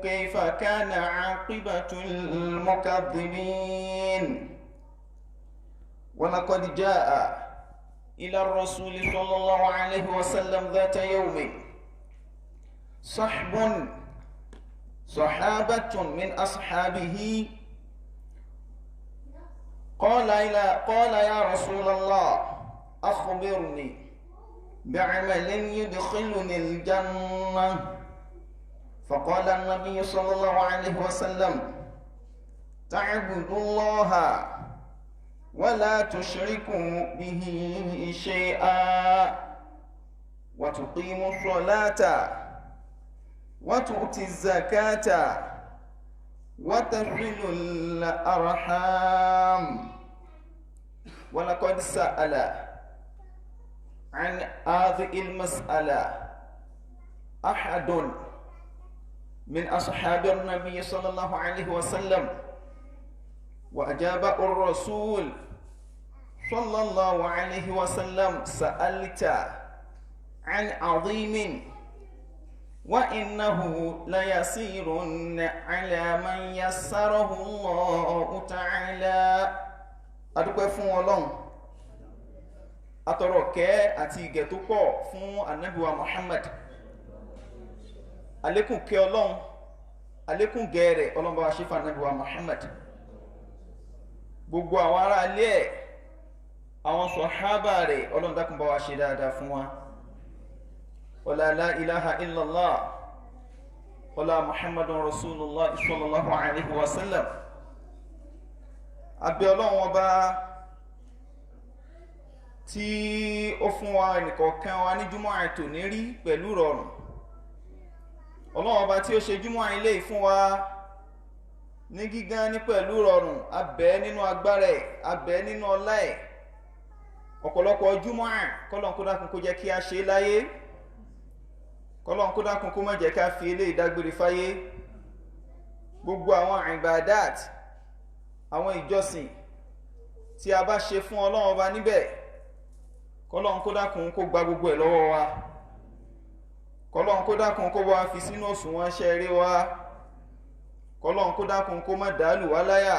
كيف كان عاقبة المكذبين. ولقد جاء إلى الرسول صلى الله عليه وسلم ذات يوم صحابة من أصحابه قال يا رسول الله أخبرني بعمل يدخلني الجنة. فقال النبي صلى الله عليه وسلم تعبد الله ولا تشركوا به شيئا وتقيموا الصلاة وتؤتي الزكاة وتصل الأرحام. ولقد سأل عن هذه المسألة أحد من أصحاب النبي صلى الله عليه وسلم وأجاب الرسول صلى الله عليه وسلم سألت عن عظيم وإنه ليسير على من يسره الله تعالى. adúpẹ́ fún Ọlọ́run atọrọ kẹ́ àti ìgẹ̀ tó pọ̀ fún Ànábì wa Muhammad. Àlékún kẹ́ Ọlọ́run àlékún gẹ́ rẹ̀ Ọlọ́run bá wa ṣe fún Ànábì wa Muhammad. Gbogbo àwọn ará ilé ẹ̀ àwọn sàhábà rẹ̀ Ọlọ́run dákun bá wa ṣe dáadáa fún wa. Wala la ilaha illallah wala Muhammadun Rasulullah sallallahu alaihi wa sallam. Abẹ́ Ọlọ́run ọba tí ó fún wa ẹnìkọ̀ọ̀kan wa ní jùmọ̀ àìtò ní rí pẹ̀lú rọrùn. Ọlọ́run ọba tí ó ṣe jùmọ̀ ilé fún wa ní gígán ní pẹ̀lú rọrùn, abẹ́ nínú agbára ẹ̀, abẹ́ nínú ọlá ẹ̀. Ọ̀pọ̀lọpọ̀ jùmọ̀ kọ́lọ́n kó dákun kó jẹ́ kí a ṣe láyé, kọ́lọ́n kó dákun kó má jẹ́ ká fi ilé ìdágbére fáyé. Gbogbo àwọn ìbádàt, àwọn ìjọsìn tí a bá ṣe fún Ọlọ́run ọba níbẹ̀, kọ́lọ́n kó dákun kó gba gbogbo ẹ̀ lọ́wọ́ wa, kọ́lọ́n kó dákun kó bá fi sínú òṣùwọ̀n iṣẹ́ rere wa, kọ́lọ́n kó dákun kó má dàálù wá láyà,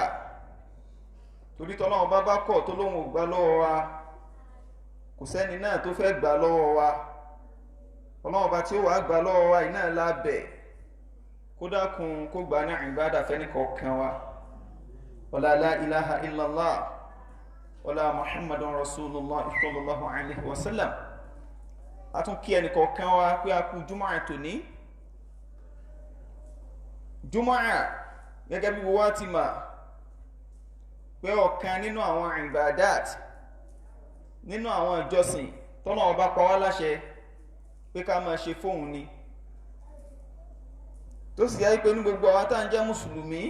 torí tọ́lọ́run bá kọ̀ tó lóhun ò gbà lọ́wọ́ wa, kò sẹ́ni náà tó fẹ́ gbà lọ́wọ́ wa. Ọlọ́run ọba tí ó wà gbà lọ́wọ́ wa iná lábẹ́ kó dákun kó gbà ní ìbádà fẹ́ni kọ̀ọ̀kan wa. Wala la ilaha illallah wala Muhammadun Rasulullah sallallahu alaihi wa sallam. A tún kí ẹnì kọ̀ọ̀kan wa pé a kú jùmọ̀ àtòní. Jùmọ̀ gẹ́gẹ́ bí wọ́n ti mọ̀ pé ọ̀kan nínú àwọn ìbádàt, nínú àwọn ìjọsìn tọ́lọ́run bá pa wá láṣẹ pé ká máa ṣe fóun ni, tó sì yẹ pé ní gbogbo àwọn tá ń jẹ́ mùsùlùmí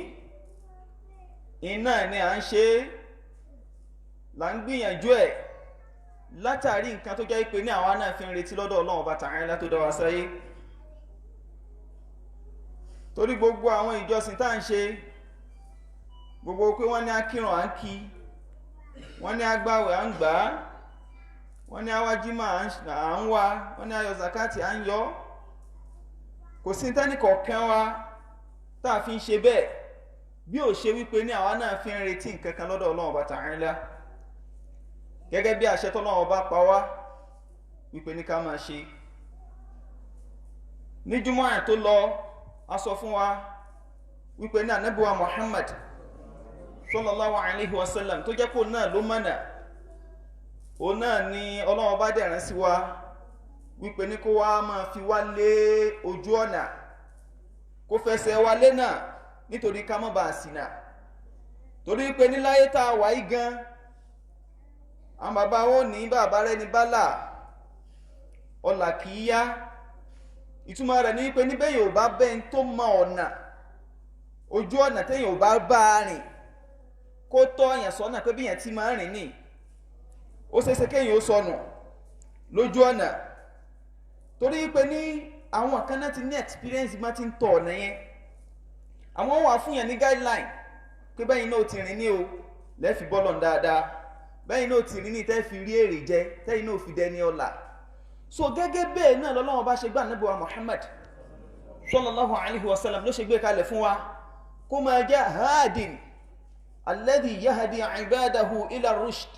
iná ni à ń ṣe, là ń gbìyànjú ẹ̀ látàrí nǹkan tó jẹ́ pé ní àwa náà fi ń retí lọ́dọ̀ Ọlọ́run Ọba Ta'ala tó dá wa sáyé. Torí gbogbo àwọn ìjọsìn tá ń ṣe, gbogbo pé wọ́n ní akírun à ń kí, wọ́n ní agbáwẹ̀ à ń gbà á, wọ́n ní awájímà à ń wá, wọ́n ní ayọ̀ zakati à ń yọ, kò sí tẹ́nì kọ̀ọ̀kan wa tá a fi ń ṣe bẹ́ẹ̀ bí ó ṣe wípé ní àwa náà fi ń retí nǹkan kan lọ́dọ̀ Ọlọ́run Ọba Ta'ala, gẹ́gẹ́ bí àṣẹ tọ́lọ́run Ọba pa wá wípé ní ká máa ṣe. Ní jùmọ̀ tó lọ a sọ fún wa wípé ní Ànábì wa Muhammad sallallahu alaihi wa sallam tó jẹ́ kó náà ló mọ̀nà, òun náà ni Ọlọ́run Ọba dẹ̀rán sí wa wípé ní kó wá máa fi wá lé ojú ọ̀nà, kó fẹsẹ̀ wa lé náà nítorí ká má bàa ṣìnà. Torí pé ní láyé tá a wà yí gan, àwọn bàbá wọn ní bàbá rẹ̀ ní bálà ọ̀là kì í yá. Ìtumọ̀ rẹ̀ ní pé níbẹ̀ yóò bá bẹ́ẹ̀ tó mọ ọ̀nà, ojú ọ̀nà téèyàn ò bá bá a rìn kó tọ́ èèyàn sọ́nà pé bí èèyàn ti máa rìn ní, ó ṣeéṣe kéèyàn ó sọnù lójú ọ̀nà. Torí pé ní àwọn kan náà ti ní experience má ti ń tọ̀ ọ̀nà yẹn, àwọn wà fún yẹn ní guideline pé bẹ́yìn náà ti rìn ní o lẹ́fì bọ́lọ̀ dáadáa, bẹ́yìn náà ti rìn ní tẹ́ fi rí èrè jẹ, tẹ́yìn náà fi dẹni ọlà. So gẹ́gẹ́ bẹ́ẹ̀ náà lọ́lọ́wọ́n bá ṣe gbà Ànábì wa Muhammad sallallahu alaihi wasallam ló ṣe gbé kalẹ̀ fún wa kó máa jẹ́ hadin alladhi yahdi ibadahu ila rushd,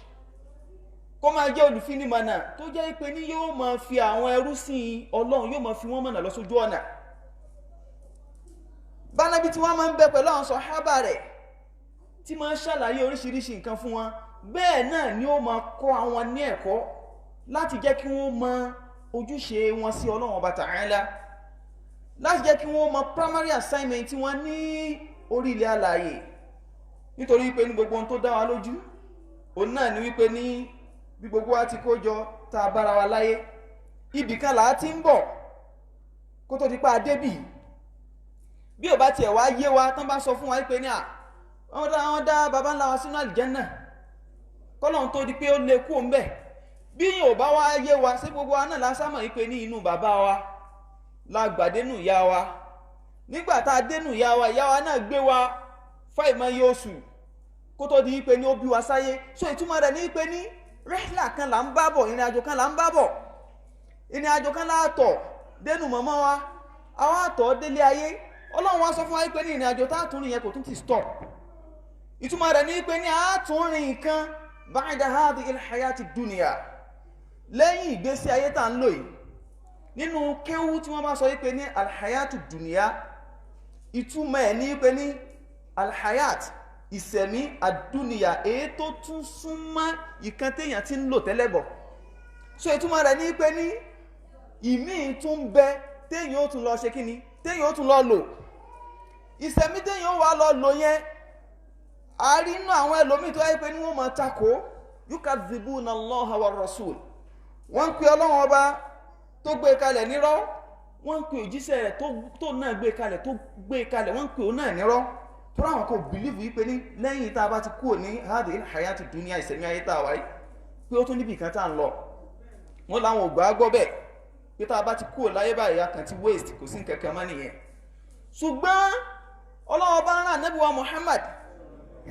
kó máa jẹ́ olùfinimọ̀nà tó jẹ́ pé ní yóò máa fi àwọn ẹrúsìn Ọlọ́run yóò máa fi wọ́n mọ̀nà lọ sójú ọ̀nà. Bánábí tí wọ́n máa ń bẹ pẹ̀lú àwọn sàhábà rẹ̀ tí máa ń ṣàlàyé oríṣiríṣi nǹkan fún wọn, bẹ́ẹ̀ náà ni ó máa kọ́ àwọn ní ẹ̀kọ́ láti jẹ́ kí wọ́n mọ ojúṣe wọn sí Ọlọ́run Ọba Ta'ala, láti jẹ́ kí wọ́n mọ primary assignment tí wọ́n ní orí ilẹ̀ alààyè. Nítorí wípé ní gbogbo ohun tó dá wa lójú òun náà ni wípé ní bí gbogbo wa ti kó jọ tá a bára wa láyé, ibìkan là á ti ń bọ̀ kó tó di pa débì. Bí ò bá tiẹ̀ wá yé wa tán bá sọ fún wa wípé ní wọ́n dá baba ńlá wa sínú àlìjẹ́nnà kọ́lọ́run tó di pé ó lè kú òun bẹ̀. Bí yìí ò bá wá yé wa sí gbogbo wa náà lásámọ̀ wípé ní inú bàbá wa la gbàdénú ìyá wa, nígbà tá a dénú ìyá wa náà gbé wa fáìmọye oṣù kó tó di wípé ní ó bí wa sáyé. So ìtumọ̀ rẹ̀ ní wípé ní rẹ́hìlà kan là ń bá bọ̀, ìrìn àjò kan là ń bá bọ̀, ìrìn àjò kan láàtọ̀ dénú mọ̀mọ́ wa, àwọn àtọ̀ délé ayé. Ọlọ́run wá sọ fún wa wípé ní ìrìn àjò tá a tún rìn yẹn kò tún ti stop. Ìtumọ̀ rẹ̀ ní wípé ní a tún rìn nǹkan ba'da hadhihi al-hayati ad-dunya, lẹ́yìn ìgbésí ayé tá ń lò yìí. Nínú kéwú tí wọ́n bá sọ wípé ní al-hayatu ad-dunya, ìtumọ̀ ẹ̀ ní wípé ní al-hayat ìsẹ̀mí ad-dunya, èyí tó tún súnmọ́ ìkan téèyàn ti ń lò tẹ́lẹ̀ bọ̀. So ìtumọ̀ rẹ̀ ní wípé ní ìmí tún bẹ téèyàn ó tún lọ ṣe kíni, téèyàn ó tún lọ lò. Ìsẹ̀mí téèyàn ó wà lọ lò yẹn, a rí inú àwọn ẹlòmíì tó yẹ pé ní wọ́n máa takò yukadhibuna Allaha wa rasul, wọ́n ń pe Ọlọ́run Ọba tó gbé kalẹ̀ nírọ́, wọ́n ń pe òjíṣẹ́ rẹ̀ tó náà gbé kalẹ̀ wọ́n ń pe òun náà nírọ́. tó ráwọn kò bìlíìfù yí pé ní lẹ́yìn tá a bá ti kúrò ní hadhihi al-hayati dunya, ìsẹ̀mí ayé tá a wáyé, pé ó tún níbi kan tá a ń lọ. wọ́n láwọn ò gbà gbọ́ bẹ́ẹ̀ pé tá a bá ti kúrò láyé báyìí a kàn ti waste, kò sí nǹkan kan mọ́ nìyẹn. ṣùgbọ́n Ọlọ́run bá rán Ànábì wa Muhammad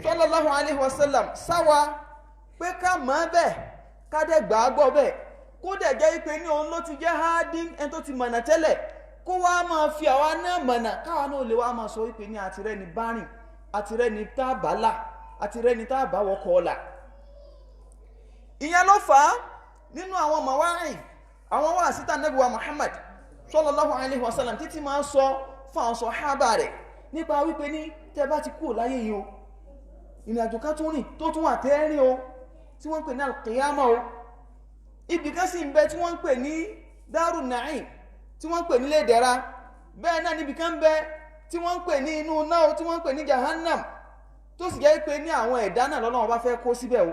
sallallahu alaihi wasallam sáwa pé ká mọ̀ bẹ́ẹ̀ ká dẹ̀ gbà gbọ́ bẹ́ẹ̀, kó dẹ̀ jẹ́ pé ní òun ló ti jẹ́ hádín ẹni tó ti mọ̀nà tẹ́lẹ̀, kó wá máa fi àwa náà mọ̀nà, káwa náà lè wá máa sọ wípé ní àtirẹ́ni bá rìn, àtirẹ́ni tá a bá là, àtirẹ́ni tá a bá wọkọ̀ ọ̀la. ìyẹn ló fà á nínú àwọn mawa'id, àwọn wáàsí tí Ànábì wa Muhammad sallallahu alaihi wasallam títí máa sọ fún àwọn sàhábà rẹ̀ nípa wípé ní tẹ́ bá ti kúrò láyé yìí o, ìrìn àjò ká tún rìn tó tún wà tẹ́rìn o, tí wọ́n ń pè ní al-qiyamah o. ibì kan sì ń bẹ tí wọ́n ń pè ní darun na'im, tí wọ́n ń pè nílé ìdẹ̀ra. bẹ́ẹ̀ náà níbì kan bẹ tí wọ́n ń pè ní inú náà, tí wọ́n ń pè ní jahannam, tó sì jẹ́ pé ní àwọn ẹ̀dá náà l'Ọlọ́run bá fẹ́ kó síbẹ̀ o.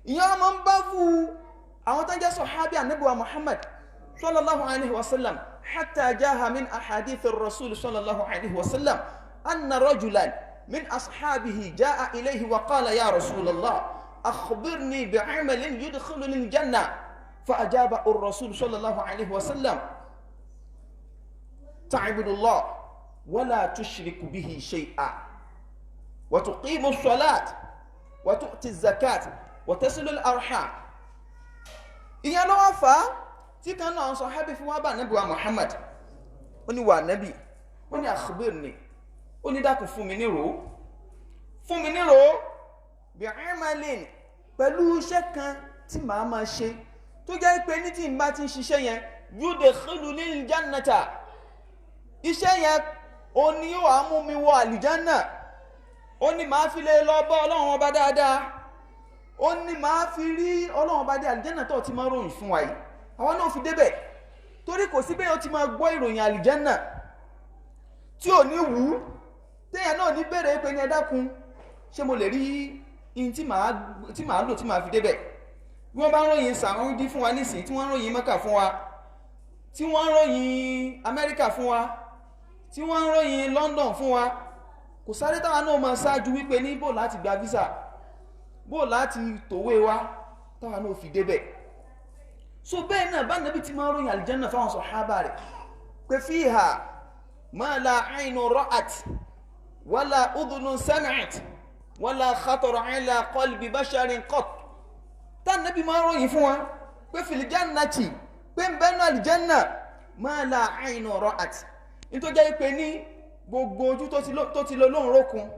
ìyẹn ọmọ ń bá fún àwọn tó ń jẹ́ sàhábì Ànábì wa Muhammad sallallahu alaihi wasallam, hatta jaha min ahadith ar-rasul sallallahu alaihi wasallam anna rajulan من أصحابه جاء إليه وقال يا رسول الله أخبرني بعمل يدخلني الجنة، فأجاب الرسول صلى الله عليه وسلم تعبد الله ولا تشرك به شيئا وتقيم الصلاة وتؤتي الزكاة وتصل الأرحام. ìyẹn ló wá fà á tí kan náà sàhábì fún wa bá Ànábì wa Muhammad, ó ní wà Ànábì, ó ní akhbirni, ó ní dákun fún mi nírò bí amalin, pẹ̀lú iṣẹ́ kan tí màá máa ṣe tó jẹ́ pé ní tí n bá ti ń ṣiṣẹ́ yẹn yudkhiluni al-jannata, iṣẹ́ yẹn ó ní yóò wá mú mi wọ àlìjánà, ó ní màá fi lè lọ bá Ọlọ́run Ọba dáadáa, ó ní màá fi rí Ọlọ́run Ọba dé àlìjánà tó ti máa ròyìn fún wa yìí, àwọn náà fi débẹ̀. torí kò sí bẹ́ẹ̀ ó ti máa gbọ́ ìròyìn àlìjánà tí ò ní wù ú, téèyàn náà ní bẹ̀rẹ̀ pé ní ẹ dákun ṣé mo lè rí in tí màá lò tí màá fi débẹ̀. bí wọ́n bá ń ròyìn Saudi fún wa nísìnyí, tí wọ́n ń ròyìn Mẹ́kà fún wa, tí wọ́n ń ròyìn Amẹ́ríkà fún wa, tí wọ́n ń ròyìn London fún wa, kò sáré táwa náà máa ṣáájú wípé ní bò láti gba visa, bò láti tòwé wa táwa náà fi débẹ̀. so bẹ́ẹ̀ náà bá Nábì tí máa ń ròyìn àlìjánà fáwọn sàhábà rẹ̀ pé fiha ma la aynu ra'at wala udhunun sami'at wala khatara ala qalbi basharin qat. tá Nábì máa ń ròyìn fún wa pé fil jannati, pé ń bẹ́ẹ̀ náà àlìjánà ma la aynu ra'at, ní tó jẹ́ pé ní gbogbo ojú tó ti lọ lóhun rókun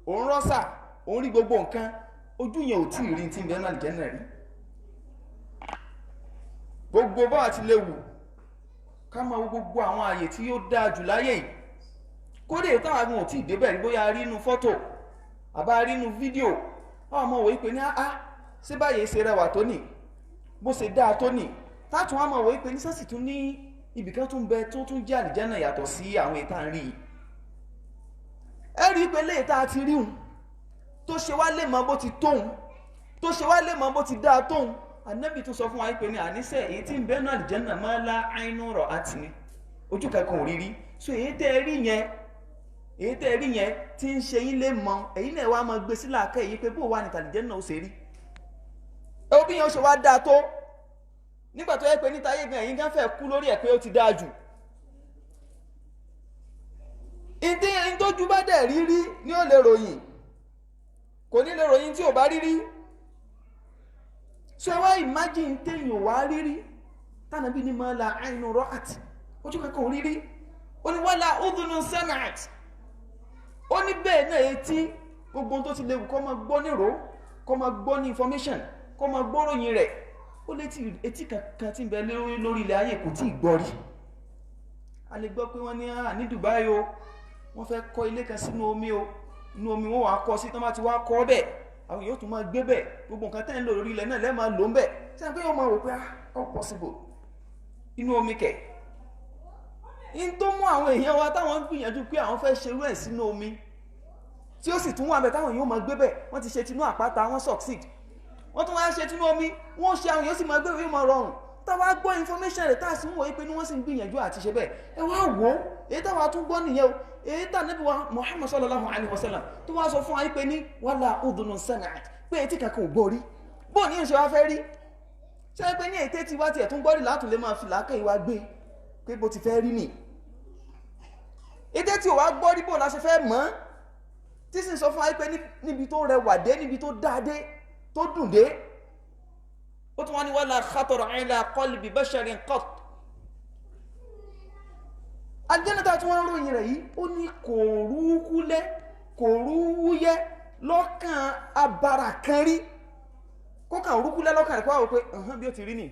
òun rọ́sà òun rí gbogbo nǹkan ojú yẹn ò tí ì rí tí ń bẹ náà àlìjẹ́nà rí. gbogbo bá àti léwu ká máa wo gbogbo àwọn àyè tí ó dáa jù láyé yìí kódé táwọn ò tí ì débẹ̀ rí bóyá rí inú fọ́tò àbá rí inú fídíò àwọn ọmọ wòye pé ní ṣé báyìí ṣe rẹwà tó nì bó ṣe dáa tó nì tátùn àmọ́ wòye pé ní sẹ́sì tún ní ibìkan tún bẹ tó tún jẹ́ àlìjẹ́nà yàtọ̀ sí àwọn ìta ń rí yìí. ẹ rí i pé léèta àti ríhun tó ṣe wá lè mọ bó ti tóun tó ṣe wá lè mọ bó ti dáa tóun Ànábì tún sọ fún wa pé ní àníṣe èyí tí ń bẹ náà àlìjẹ́nà máa lá àínú rọ̀ àti ní ojú kankan ò rírí so èyí tẹ́ ẹ rí yẹn tí ń ṣe yín lè mọ èyí náà wá máa gbé sílẹ̀ àkẹ́ yìí pé bó wà ní àlìjẹ́nà ó ṣe rí ẹ bí yẹn ó ṣe wá dáa tó nígbà tó yẹ pé níta ayé gan ẹ̀yin gan fẹ́ kú lórí ẹ̀ pé ó ti dáa jù ìdí ìtójú bá dẹ̀ rírí ni ó lè ròyìn kò ní lè ròyìn tí ò bá rírí so ẹ wá imagine téèyàn wá rírí tánàbí ní máa la àìnú ra'at ojú kankan rírí ó ní wala udhunun sami'at ó ní bẹ́ẹ̀ náà etí gbogbo tó ti léwu kó máa gbọ́ nírò kó máa gbọ́ ní information kó máa gbọ́ ròyìn rẹ̀ ó lé etí kankan tí ń bẹ lórí ilẹ̀ ayé kò tí ì gbọ́ rí. A lè gbọ́ pé wọ́n ní Dubai o wọ́n fẹ́ kọ́ ilé kan sínú omi o inú omi wọn wàá kọ́ sí tán bá ti wá kọ́ bẹ́ẹ̀ àwọn yóò tún máa gbé bẹ́ẹ̀ gbogbo nǹkan tẹ́ ń lò lórí ilẹ̀ náà lẹ́ẹ̀ máa lò ń bẹ̀ ṣé pé yóò máa wò pé how possible inú omi kẹ̀. in tó mú àwọn èèyàn wa táwọn ń gbìyànjú pé àwọn fẹ́ ṣerú ẹ̀ sínú omi tí ó sì tún wà bẹ́ẹ̀ táwọn yóò máa gbé bẹ́ẹ̀ wọ́n ti ṣe tinú àpáta wọ́n succeed wọ́n tún wá ṣe tinú omi wọ́n ṣe àwọn yóò sì máa gbé ìwé máa rọrùn táwa gbọ́ information rẹ̀ táà sí ń wòye pé ní wọ́n sì ń gbìyànjú àti ṣe bẹ́ẹ̀ ẹ wá wò ó èyí táwa tún gbọ́ nìyẹn o èyí tá Ànábì wa Muhammad sallallahu alaihi wasallam tó wá sọ fún wa pé ní wala udhunun sami'at pé etí kankan ò gbọ́ rí bóò ní ìṣe wa fẹ́ rí ṣe pé ní ètè tí wá tiẹ̀ tún gbọ́ rí látùn lè máa fi làákà ìwà gbé pé bó ti fẹ́ rí nì ètè tí ò wá gbọ́ rí bóò la ṣe fẹ́ mọ̀ tí sì sọ fún wa pé níbi tó rẹwà dé níbi tó dáa dé tó dùn dé ó tún wá ní wala khatara ala qalbi basharin qat aljẹ́nàtà tí wọ́n ròyìn rẹ̀ yìí ó ní kò rúkúlẹ̀ kò rúwúyẹ́ lọ́kàn abara kan rí kó kàn rúkúlẹ̀ lọ́kàn rẹ̀ kó wá pé ọ̀hán bí ó ti rí nì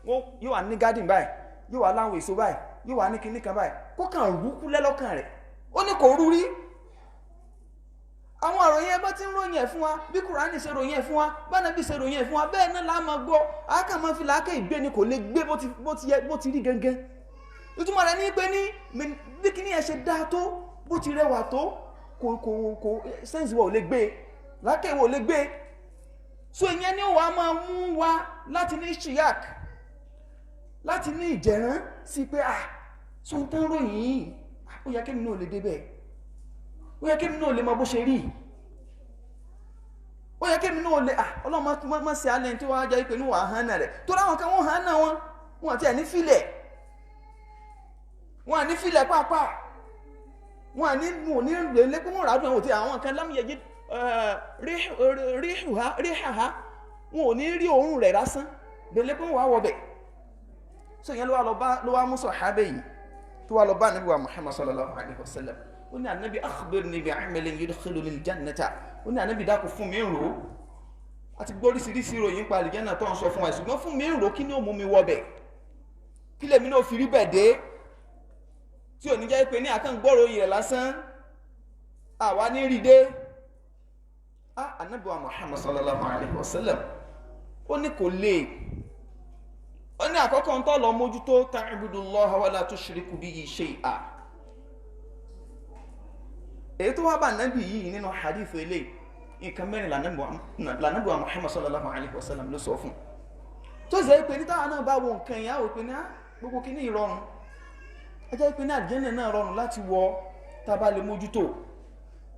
yóò wà ní garden báyìí yóò wà láwọn èso báyìí yóò wà ní kinní kan báyìí kó kàn rúkúlẹ̀ lọ́kàn rẹ̀ ó ní kò rú rí. àwọn àròyìn ẹbá tí ń ròyìn ẹ̀ fún wa bí Kùránì ṣe ròyìn ẹ̀ fún wa bánàbí ṣe ròyìn ẹ̀ fún wa bẹ́ẹ̀ náà la máa gbọ́ àákà máa fi làákà ìgbé ni kò lè gbé bó ti rí gangan. ìtumọ̀ rẹ̀ ní pé ní bí kíní ẹ̀ ṣe dáa tó bó ti rẹwà tó kò sẹ́ǹsì wa ò lè gbé làákà ìwọ ò lè gbé. so ìyẹn ni ó wàá máa mú wa láti ní ṣìyàk láti ní ìjẹ̀rán sí pé so ń tán ròyìn yìí ó yẹ kémi náà lè débẹ̀ ó yẹ kémi náà lè mọ bó ṣe rí ó yẹ kémi náà lè ọlọ́run má ṣe alẹ́ tí wọ́n á jẹ́ pé ní wàá hàn náà rẹ̀ tó láwọn kan wọ́n hàn náà wọn àti ẹ̀ ní fílẹ̀ wọn à ní fílẹ̀ pàápàá wọn à ní lè pé wọ́n rà á dùn àwọn òtí àwọn kan lámúyẹ̀jẹ̀ ríhàhá wọn ò ní rí òórùn rẹ̀ lásán lè pé wọ́n wà wọ̀ bẹ̀ so ìyẹn ló wá mú sàhábà yìí tó wá lọ bá Ànábì wa Muhammad sallallahu alaihi wasallam ó ní Ànábì akhbirni bi'amalin yudkhiluni al-jannata ó ní Ànábì dákun fún mi rò àti gbóríṣiríṣi ìròyìn pa àlìjánà tó ń sọ fún wa ṣùgbọ́n fún mi rò kí ni ó mú mi wọbẹ̀ kí lèmi náà fi rí bẹ̀ dé tí ò ní jẹ́ pé ní àkàngbọ́rò yìí rẹ̀ lásán àwa ní rí dé Ànábì wa Muhammad sallallahu alaihi wasallam ó ní kò lè ó ní àkọ́kọ́ ń tọ́ lọ mójútó ta'budullaha wa la tushriku bihi shay'a èyí tó wá bá nábì yìí nínú hadith ilé nǹkan mẹ́rin lànàbì wa Muhammad sallallahu alaihi wasallam ló sọ fún tó ṣe pé ní táwọn náà bá wo nǹkan ìyá òpin ní gbogbo kí ní ìrọ̀rùn ẹjẹ́ pé ní àjẹ́nà náà rọrùn láti wọ tàbá lè mójútó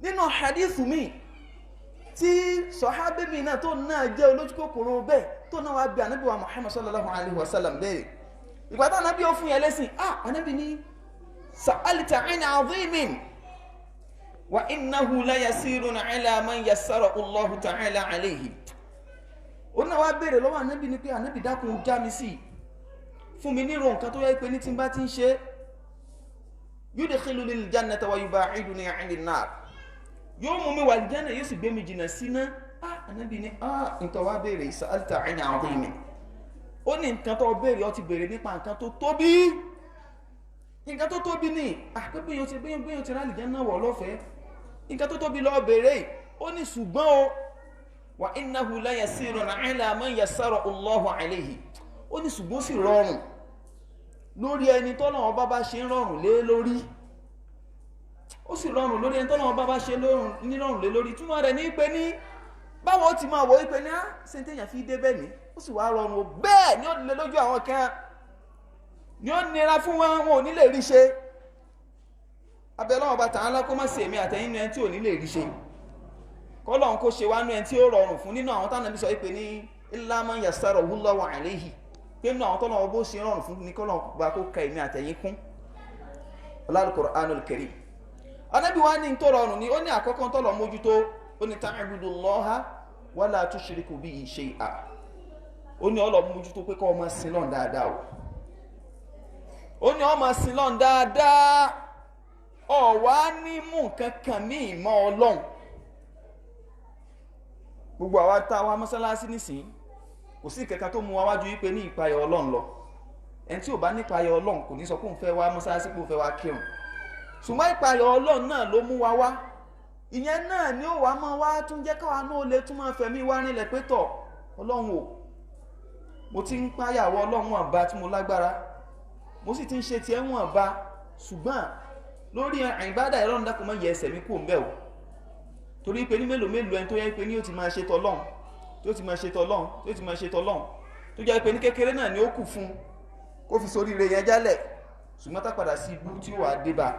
nínú hadith mi tí sọ̀hábẹ́bì náà tó náà jẹ́ olójúkòkòrò bẹ́ẹ̀ tó náà wá bí ànábì wa Muhammad sallallahu alaihi wasallam bẹ́ẹ̀ ìgbà tó ànábì ó fún yẹn lẹ́sìn ànábì ní sa'alta 'an 'azimin wa innahu la yasirun 'ala man yassara Allahu ta'ala alayhi ó náà wá béèrè lọ́wọ́ ànábì ní pé ànábì dákun já mi sí fún mi ní ro nǹkan tó yẹ pé ní tí n bá ti ń ṣe yudkhiluni al-jannata wa yuba'iduni 'ani an-nar yóò mú mi wà aljanna yóò sì gbé mi jìnnà síná. Ànábì ní nǹkan wá béèrè sa'alta 'an 'azimin. Ó ní nǹkan tó béèrè ó ti béèrè nípa nǹkan tó tóbi. Nǹkan tó tóbi ní pé yóò ti rà aljanna wọ̀ lọ́fẹ̀ẹ́. Nǹkan tó tóbi ló béèrè. Ó ní ṣùgbọ́n o wa innahu la yasirun 'ala man yassara Allahu 'alayhi. Ó ní ṣùgbọ́n sì rọrùn lórí ẹni tọ́lọ́run bá ṣe rọrùn lé lórí. Ó sì rọrùn lórí ẹni tọ́lọ́run bá ṣe rọrùn lé lórí. Túmọ̀ rẹ̀ ní pé ní báwo ti máa wò wípé ní ṣe téèyàn fi dé bẹ́ẹ̀ ni ó sì wá rọrùn o bẹ́ẹ̀ ni ó lè lójú àwọn kan ni ó nira fún wọn ò ní lè rí ṣe. Abẹ́lọ́wọ́ bá Ta'ala kó má ṣe èmi àtẹ̀yìn ẹni tí ò ní lè rí ṣe. Kọ́lọ́run kó ṣe wá nú ẹni tí ó rọrùn fún nínú àwọn tánàbí sọ wípé ní illa man yassarahu Allahu 'alayhi. Pé nínú àwọn tọ́lọ́run bó ṣe rọrùn fún ní Kọ́lọ́run bá kó ka èmi àtẹ̀yìn kún. Al-Qur'anul Karim. Ànábì wa ní tó rọrùn ni ó ní àkọ́kọ́ tọ́lọ́ mójútó ó ní ta'budullaha wa la tushriku bihi shay'a. Ó ní ọlọ́ mójútó pé kó o máa sin Ọlọ́run dáadáa o. Ó ní o máa sin Ọlọ́run dáadáa. Ó wá ní mú nǹkan kan ní ìmọ̀ Ọlọ́run. Gbogbo àwa tá wá mọ́sálásí nísìn kò sí kankan tó mú wa wájú wípé ní ìpayà Ọlọ́run lọ. Ẹni tí ò bá ní ìpayà Ọlọ́run kò ní sọ pé òun fẹ́ wá mọ́sálásí pé òun fẹ́ wá kírun. Ṣùgbọ́n ìpayà Ọlọ́run náà ló mú wa wá. Ìyẹn náà ni ó wá máa wá tún jẹ́ káwa náà lè tún máa fẹ̀mí wá rinlẹ̀ pé tọ̀ Ọlọ́run o mo ti ń páyàwó Ọlọ́run àbá tí mo lágbára mo sì ti ń ṣe tiẹ̀ wọ̀n bá ṣùgbọ́n lórí ìbádà Ọlọ́run dákun má yẹ ẹsẹ̀ mi kúrò ńbẹ̀ o torí pé ní mélòó ẹni tó yẹ pé ní ó ti máa ṣe tọlọ́run tó ti máa ṣe tọlọ́run tó jẹ́ pé ní kékeré náà ni ó kù fún kó fi sórí rẹ̀ yẹn jálẹ̀ ṣùgbọ́n tá padà sí ibú tí ó wà dé bá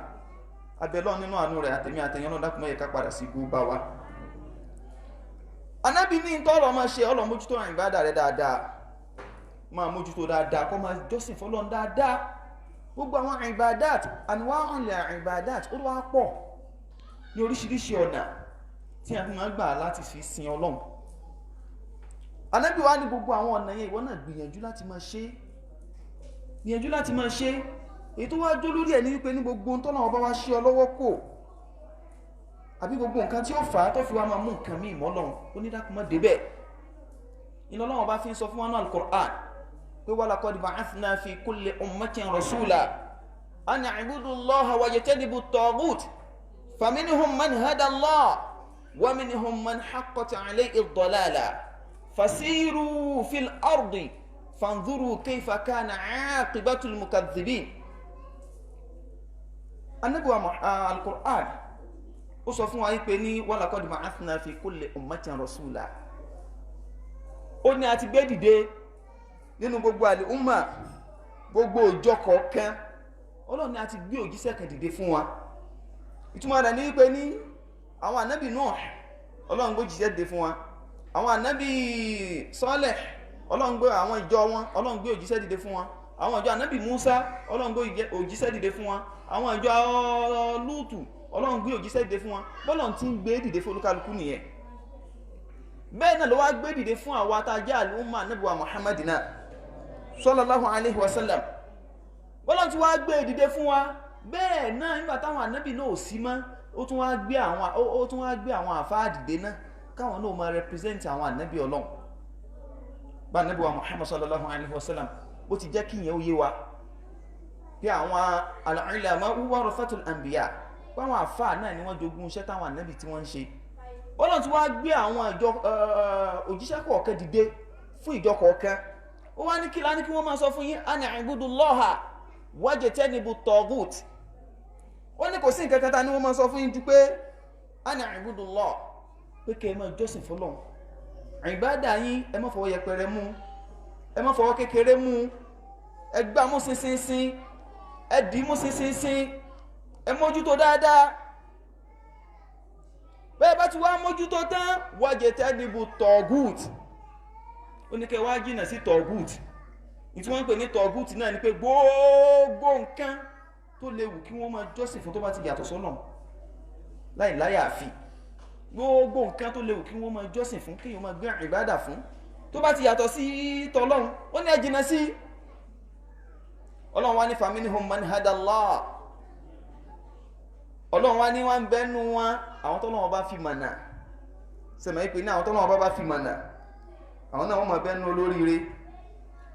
abẹ́lọ́ nínú àánú rẹ̀ àtẹ̀mí àtẹ̀yìn Ọlọ́run dákun má yẹ ká padà sí ibú bá wa. Ànábì ní tọ́rọ máa ṣe Ọlọ́run mójútó ìbádà rẹ̀ dáadáa máa mójútó dáadáa kó máa jọ́sìn fọ́lọ́run dáadáa. Gbogbo àwọn ìbádàt anwa'un ìbádàt ó wá pọ̀ ní oríṣiríṣi ọ̀nà tí a fi máa gbà láti fi sin Ọlọ́run. Ànábì wá ní gbogbo àwọn ọ̀nà yẹn ìwọ náà gbìyànjú láti máa ṣe èyí tó wá jó lórí ẹ̀ ní wípé ní gbogbo tọ́lọ́run bá wá ṣe ọ lọ́wọ́ kò àbí gbogbo nǹkan tí ó fà á tó fi wá máa mú nǹkan míì mọ́ Ọlọ́run ó ní dákun má débẹ̀. Iná Ọlọ́run bá fi ń sọ fún wa ní Al-Qur'an pé wa laqad ba'athna fi kulli ummatin rasula an i'budu Allaha wajtanibu at-taghut faminhum man hada Allah wa minhum man haqqat 'alayhi ad-dalalah fasiru fil ardi fanzuru kayfa kana 'aqibatu al-mukaththibin. Ànábì wa Al-Qur'an ó sọ fún wa pé ní wa laqad ba'athna fi kulli ummatin rasula. Ó ní a ti gbé dìde nínú gbogbo àlè umma gbogbo ìjọ kọ̀ọ̀kan Ọlọ́run ni a ti gbé òjíṣẹ́ kan dìde fún wa. Ìtumọ̀ rẹ̀ ní pé ní àwọn ànábì Nuh Ọlọ́run gbé òjíṣẹ́ dìde fún wa. Àwọn ànábì Saleh Ọlọ́run gbé àwọn ìjọ wọn Ọlọ́run gbé òjíṣẹ́ dìde fún wa. Àwọn ìjọ ànábì Musa Ọlọ́run gbé òjíṣẹ́ dìde fún wa. Àwọn ìjọ Lútù Ọlọ́run gbé òjíṣẹ́ dìde fún wa. bọ́lọ́run ti ń gbé dìde fún olúkálukú nìyẹn. Bẹ́ẹ̀ náà ló wá gbé dìde fún àwa tá jẹ́ àlùmọ́ ànábì wa Muhammadina sallallahu alaihi wasallam. Bọ́lọ́run ti wá gbé dìde fún wa bẹ́ẹ̀ náà nígbà táwọn ànábì náà ò sí mọ́ ó tún wá gbé àwọn àfáà dìde náà káwọn náà máa represent àwọn ànábì Ọlọ́run. Bá ànábì wa Muhammad sallallahu alaihi wasallam bó ti jẹ́ kí ìyẹn ó yé wa pé àwọn al-ulama warathatul anbiya báwọn àfáà náà ni wọ́n jogún iṣẹ́ táwọn ànábì tí wọ́n ń ṣe. Ọlọ́run ti wá gbé àwọn ìjọ òjíṣẹ́ kọ̀ọ̀kan dìde fún ìjọ kọ̀ọ̀kan. Ó wá ní kí wọ́n máa sọ fún yín an i'budullaha wajtanibu at-taghut. Ó ní kò sí nǹkan kan tá ní wọ́n máa sọ fún yín ju pé an i'budullaha pé kẹ́ ẹ máa jọ́sìn fọ́lọ́run. Ìbádà yín ẹ má fọwọ́ yẹpẹrẹ mú ẹ má fọwọ́ kékeré mú ẹ gbá mú ṣinṣinṣin ẹ dì mú ṣinṣinṣin ẹ mójútó dáadáa. Bẹ́ẹ̀ bá ti wá mójútó tán wajtanibu at-taghut. Ó ní kẹ́ wá jìnà sí tọ̀gùt. Ìtí wọ́n ń pè ní tọ̀gùt náà ni pé gbogbo nǹkan tó léwu kí wọ́n máa jọ́sìn fún tó bá ti yàtọ̀ sọ́nà láì láyàfi. Gbogbo nǹkan tó léwu kí wọ́n máa jọ́sìn fún kí wọ́n máa gbé ìbádà fún tó bá ti yàtọ̀ sí tọlọ́run ó ní ẹ jìnà sí. Ọlọ́run wá ní faminhum man hada Allah. Ọlọ́run wá ní wọ́n ń bẹ́nu wọn àwọn tọ́lọ́run bá fi mọ̀nà sẹ́mọ̀ ìpè ní àwọn tọ́lọ́run bá fi mọ̀nà àwọn náà wọ́n máa bẹ́nu olóríire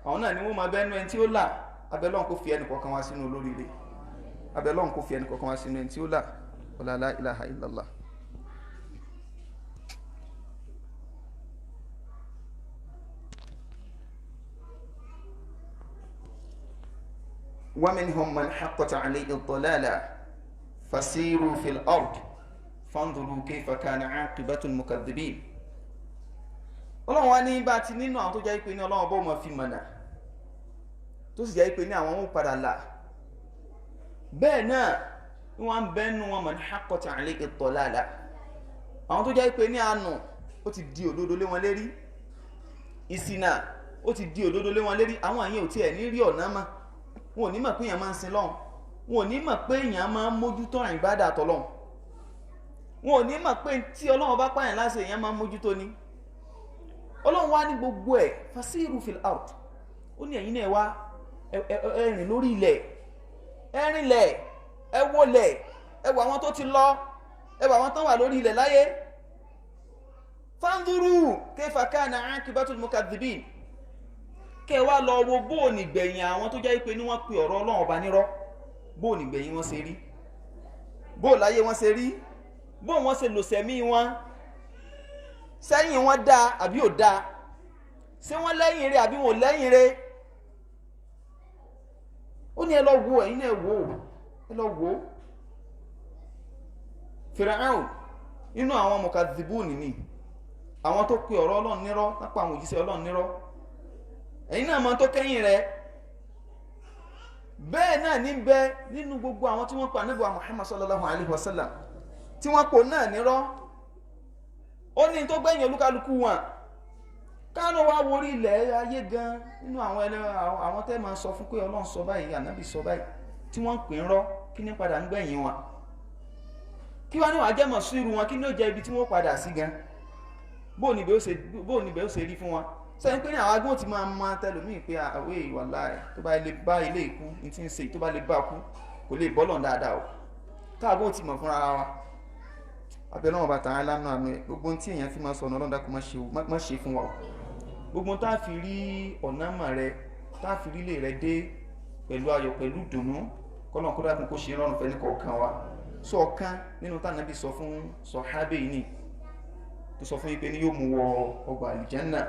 àwọn náà ni wọ́n máa bẹ́nu ẹni tí ó là abẹ́lọ́run kó fi ẹnì kọ̀ọ̀kan wá sínú olóríire abẹ́lọ́run kó fi ẹnì kọ̀ọ̀kan wá sínú ẹni tí ó là wala la ilaha illallah. ومنهم من حقت عليه الضلالة فسيروا في الأرض فانظروا كيف كان عاقبة المكذبين. Ọlọ́run wá ní bá ti nínú àwọn tó jẹ́ pé ní Ọlọ́run bó máa fi mọ̀nà tó sì jẹ́ pé ní àwọn ó padà là bẹ́ẹ̀ náà wọ́n ń bẹ́nu wọn man haqqat alayhi ad-dalala àwọn tó jẹ́ pé ní àánú ó ti di òdodo lé wọn lérí ìṣìnà ó ti di òdodo lé wọn lérí àwọn àyè ò tiẹ̀ ní rí ọ̀nà mọ́ wọn ò ní mọ̀ pé èèyàn máa ń sin lọ́hùn wọn ò ní mọ̀ pé èèyàn máa ń mójútó ìbádà àtọlọ́hùn wọn ò ní mọ̀ pé tí Ọlọ́run bá pààyàn láṣẹ èèyàn máa ń mójútó ni Ọlọ́run wá ní gbogbo ẹ̀ fasiru fil ard ó ní ẹ̀yin náà wá ẹ̀rìn lórí ilẹ̀ ẹ̀rìnlẹ̀ ẹ̀wọlẹ̀ ẹwà àwọn tó ti lọ ẹwà àwọn tó wà lórí ilẹ̀ láyé fanduru kayfa kana aqibatul mukaththibin kẹ́ wá lọ wo bóòní gbẹ̀yìn àwọn tó jẹ́ pé ní wọ́n pe ọ̀rọ̀ Ọlọ́run ọba nírọ́ bóòní gbẹ̀yìn wọn ṣe rí bóò láyé wọn ṣe rí bóò wọn ṣe lò sẹ̀mí wọn sẹ́yìn wọn dá àbí ò dá ṣé wọ́n lẹ́yìn rẹ̀ àbí wọn ò lẹ́yìn rẹ̀ ó ní ẹ lọ wo ẹ̀yin náà wò ẹ lọ wo Fíráùn inú àwọn mukadhibun ni àwọn tó pe ọ̀rọ̀ Ọlọ́run nírọ́ lápá àwọn òjíṣẹ́ Ọlọ́run nírọ́ ẹ̀yin náà mọ̀ tó kẹ́yìn rẹ̀ bẹ́ẹ̀ náà ní bẹ nínú gbogbo àwọn tí wọ́n pa Ànábì wa Muhammad sallallahu alaihi wasallam tí wọ́n pò náà nírọ́ ó ní tó gbẹ̀yìn olúkálukú wọn kánú wá worí ilẹ̀ ayé gan nínú àwọn tẹ́ máa sọ fún pé Ọlọ́run sọ báyìí Ànábì sọ báyìí tí wọ́n pè ń rọ́ kí ní padà ń gbẹ̀yìn wọn kí wá ní wàá jẹ́mọ̀ sí irú wọn kí ní ó jẹ́ ibi tí wọ́n padà sí gan bóò níbẹ̀ ó ṣe rí fún wọn sẹ́yìn pé ní àwọn agbóhùn ti máa ma tẹlòmíì pé àwé ìwàláì tó bá lè bá ilé ikú ní tí ń ṣe tó bá lè bá kú kò lè bọ́lọ̀ dáadáa o káàgbóhùn ti mọ̀ fúnra wa abẹ́lẹ́ wọn bàtà lánàá àánú ẹ̀ gbogbo tí èèyàn fi máa sọ ọ̀nà ọlọ́dà kò má ṣe fún wa o gbogbo tá a fi rí ọ̀nà mà rẹ tá a fi rí ilé rẹ dé pẹ̀lú ayọ̀ pẹ̀lú dùnú kọ́nà kó dákun kó ṣe rọrùn fẹ́ ní kọ̀ọ̀kan wa sọ ọ̀kan nínú tá Ànábì sọ fún sọ̀hábẹ́ yìí ni tó sọ fún yín pé ní yóò mú wọ ọgbà àlìjánnà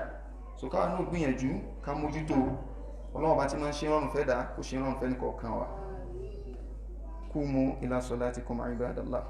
so káwa náà gbìyànjú ká mójútó Ọlọ́run bá ti máa ń ṣe rọrùn fẹ́ dá kó ṣe rọrùn fẹ́ ní kọ̀ọ̀kan wa. Qumu ila salatikum ibadallah.